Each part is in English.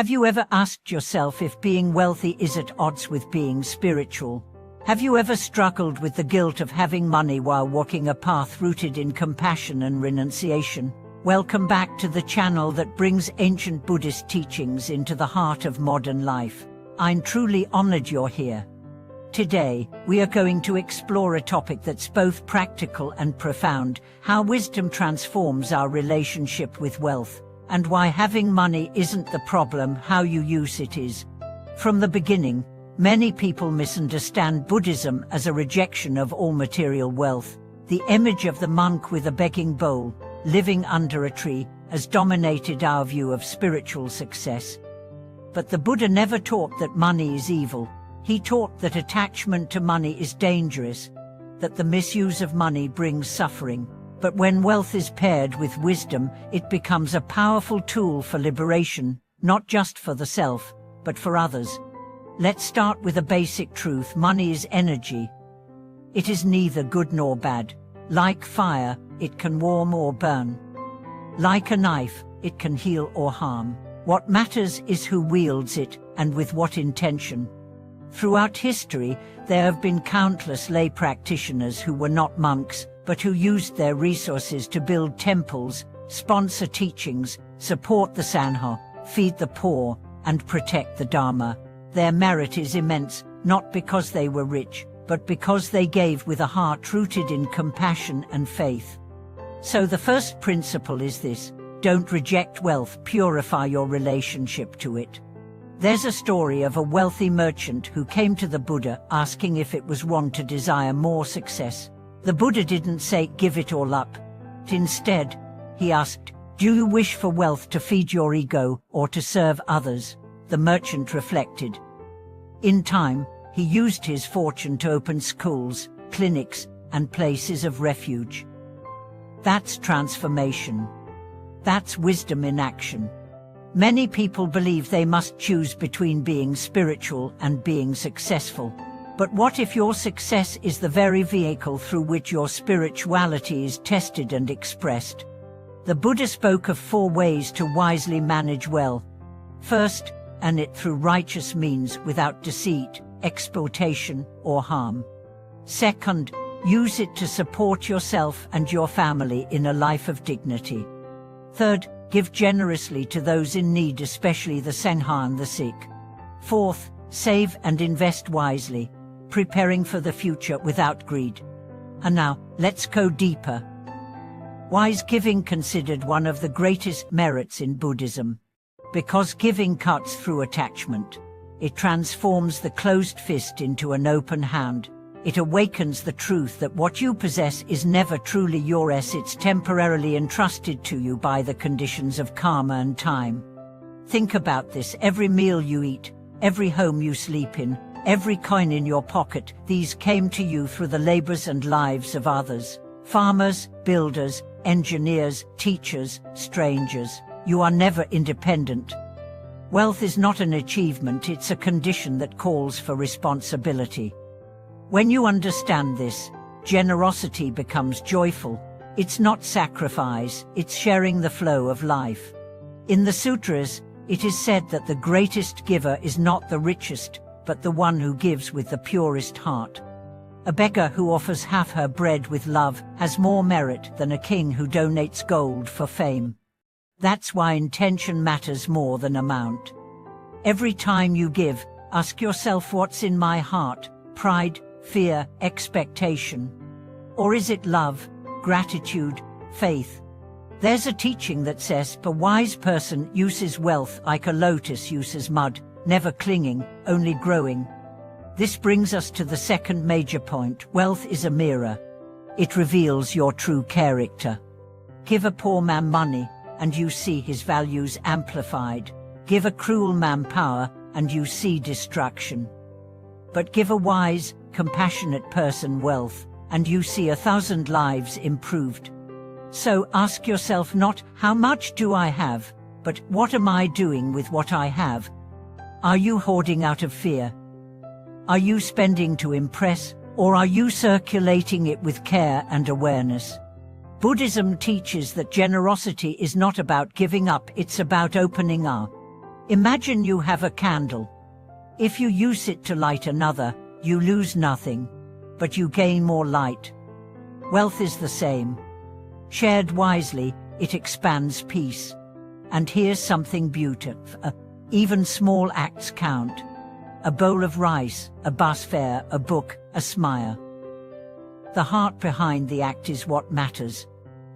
Have you ever asked yourself if being wealthy is at odds with being spiritual? Have you ever struggled with the guilt of having money while walking a path rooted in compassion and renunciation? Welcome back to the channel that brings ancient Buddhist teachings into the heart of modern life. I'm truly honored you're here. Today, we are going to explore a topic that's both practical and profound: how wisdom transforms our relationship with wealth, and why having money isn't the problem, how you use it is. From the beginning, many people misunderstand Buddhism as a rejection of all material wealth. The image of the monk with a begging bowl, living under a tree, has dominated our view of spiritual success. But the Buddha never taught that money is evil. He taught that attachment to money is dangerous, that the misuse of money brings suffering. But when wealth is paired with wisdom, it becomes a powerful tool for liberation, not just for the self, but for others. Let's start with a basic truth: money is energy. It is neither good nor bad. Like fire, it can warm or burn. Like a knife, it can heal or harm. What matters is who wields it, and with what intention. Throughout history, there have been countless lay practitioners who were not monks, but who used their resources to build temples, sponsor teachings, support the Sangha, feed the poor, and protect the Dharma. Their merit is immense, not because they were rich, but because they gave with a heart rooted in compassion and faith. So the first principle is this: don't reject wealth, purify your relationship to it. There's a story of a wealthy merchant who came to the Buddha asking if it was wrong to desire more success. The Buddha didn't say, "Give it all up." Instead, he asked, "Do you wish for wealth to feed your ego or to serve others?" The merchant reflected. In time, he used his fortune to open schools, clinics, and places of refuge. That's transformation. That's wisdom in action. Many people believe they must choose between being spiritual and being successful. But what if your success is the very vehicle through which your spirituality is tested and expressed? The Buddha spoke of 4 ways to wisely manage wealth. First, earn it through righteous means without deceit, exploitation, or harm. Second, use it to support yourself and your family in a life of dignity. Third, give generously to those in need, especially the Sangha and the sick. Fourth, save and invest wisely, preparing for the future without greed. And now, let's go deeper. Wise giving, considered one of the greatest merits in Buddhism. Because giving cuts through attachment. It transforms the closed fist into an open hand. It awakens the truth that what you possess is never truly yours. It's temporarily entrusted to you by the conditions of karma and time. Think about this: every meal you eat, every home you sleep in, every coin in your pocket, these came to you through the labors and lives of others. Farmers, builders, engineers, teachers, strangers. You are never independent. Wealth is not an achievement, it's a condition that calls for responsibility. When you understand this, generosity becomes joyful. It's not sacrifice, it's sharing the flow of life. In the sutras, it is said that the greatest giver is not the richest, but the one who gives with the purest heart. A beggar who offers half her bread with love has more merit than a king who donates gold for fame. That's why intention matters more than amount. Every time you give, ask yourself, what's in my heart? Pride, fear, expectation? Or is it love, gratitude, faith? There's a teaching that says a wise person uses wealth like a lotus uses mud, never clinging, only growing. This brings us to the second major point: wealth is a mirror. It reveals your true character. Give a poor man money, and you see his values amplified. Give a cruel man power, and you see destruction. But give a wise, compassionate person wealth, and you see 1,000 lives improved. So ask yourself not, how much do I have, but what am I doing with what I have? Are you hoarding out of fear? Are you spending to impress, or are you circulating it with care and awareness? Buddhism teaches that generosity is not about giving up, it's about opening up. Imagine you have a candle. If you use it to light another, you lose nothing, but you gain more light. Wealth is the same. Shared wisely, it expands peace. And here's something beautiful. Even small acts count. A bowl of rice, a bus fare, a book, a smile. The heart behind the act is what matters.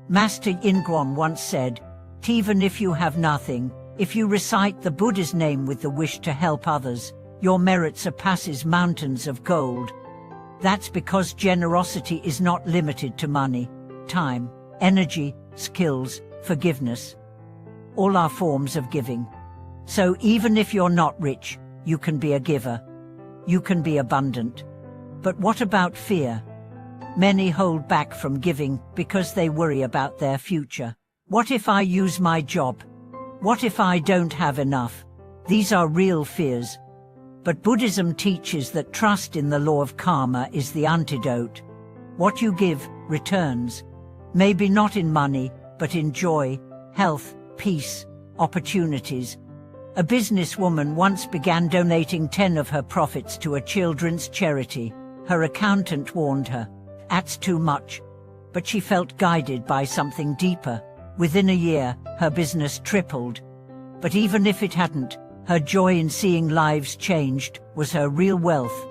Master Qigong once said, even if you have nothing, if you recite the Buddha's name with the wish to help others, your merit surpasses mountains of gold. That's because generosity is not limited to money, time, energy, skills, forgiveness. All are forms of giving. So even if you're not rich, you can be a giver. You can be abundant. But what about fear? Many hold back from giving because they worry about their future. What if I use my job? What if I don't have enough? These are real fears. But Buddhism teaches that trust in the law of karma is the antidote. What you give, returns. Maybe not in money, but in joy, health, peace, opportunities. A businesswoman once began donating 10 of her profits to a children's charity. Her accountant warned her, "That's too much." But she felt guided by something deeper. Within a year, her business tripled. But even if it hadn't, her joy in seeing lives changed was her real wealth.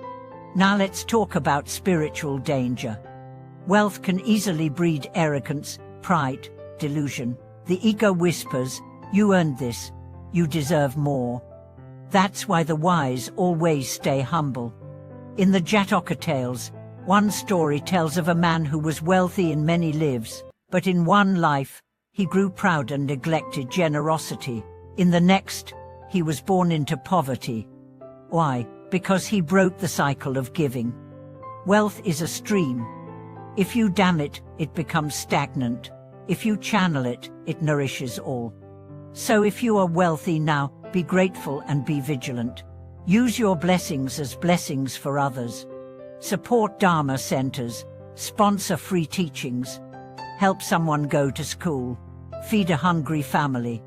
Now let's talk about spiritual danger. Wealth can easily breed arrogance, pride, delusion. The ego whispers, "You earned this. You deserve more." That's why the wise always stay humble. In the Jataka tales, one story tells of a man who was wealthy in many lives, but in one life, he grew proud and neglected generosity. In the next, he was born into poverty. Why? Because he broke the cycle of giving. Wealth is a stream. If you dam it, it becomes stagnant. If you channel it, it nourishes all. So if you are wealthy now, be grateful and be vigilant. Use your blessings as blessings for others. Support Dharma centers, sponsor free teachings, help someone go to school, feed a hungry family.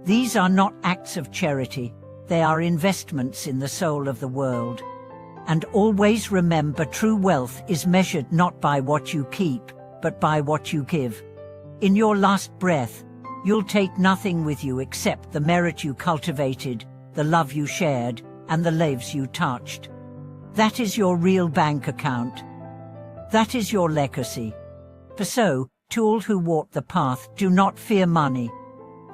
These are not acts of charity, they are investments in the soul of the world. And always remember, true wealth is measured not by what you keep, but by what you give. In your last breath, you'll take nothing with you except the merit you cultivated, the love you shared, and the lives you touched. That is your real bank account. That is your legacy. So, to all who walk the path, do not fear money.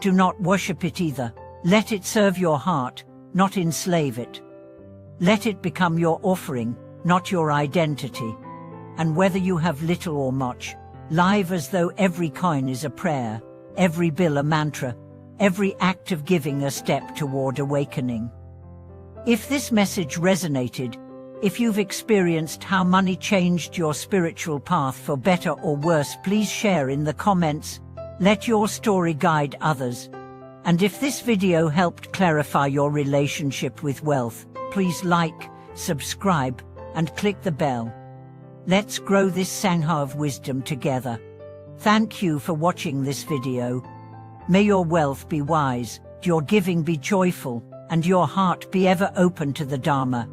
Do not worship it either. Let it serve your heart, not enslave it. Let it become your offering, not your identity. And whether you have little or much, live as though every coin is a prayer, every bill a mantra, every act of giving a step toward awakening. If this message resonated, if you've experienced how money changed your spiritual path for better or worse, please share in the comments. Let your story guide others. And if this video helped clarify your relationship with wealth, please like, subscribe, and click the bell. Let's grow this Sangha of wisdom together. Thank you for watching this video. May your wealth be wise, your giving be joyful, and your heart be ever open to the Dharma.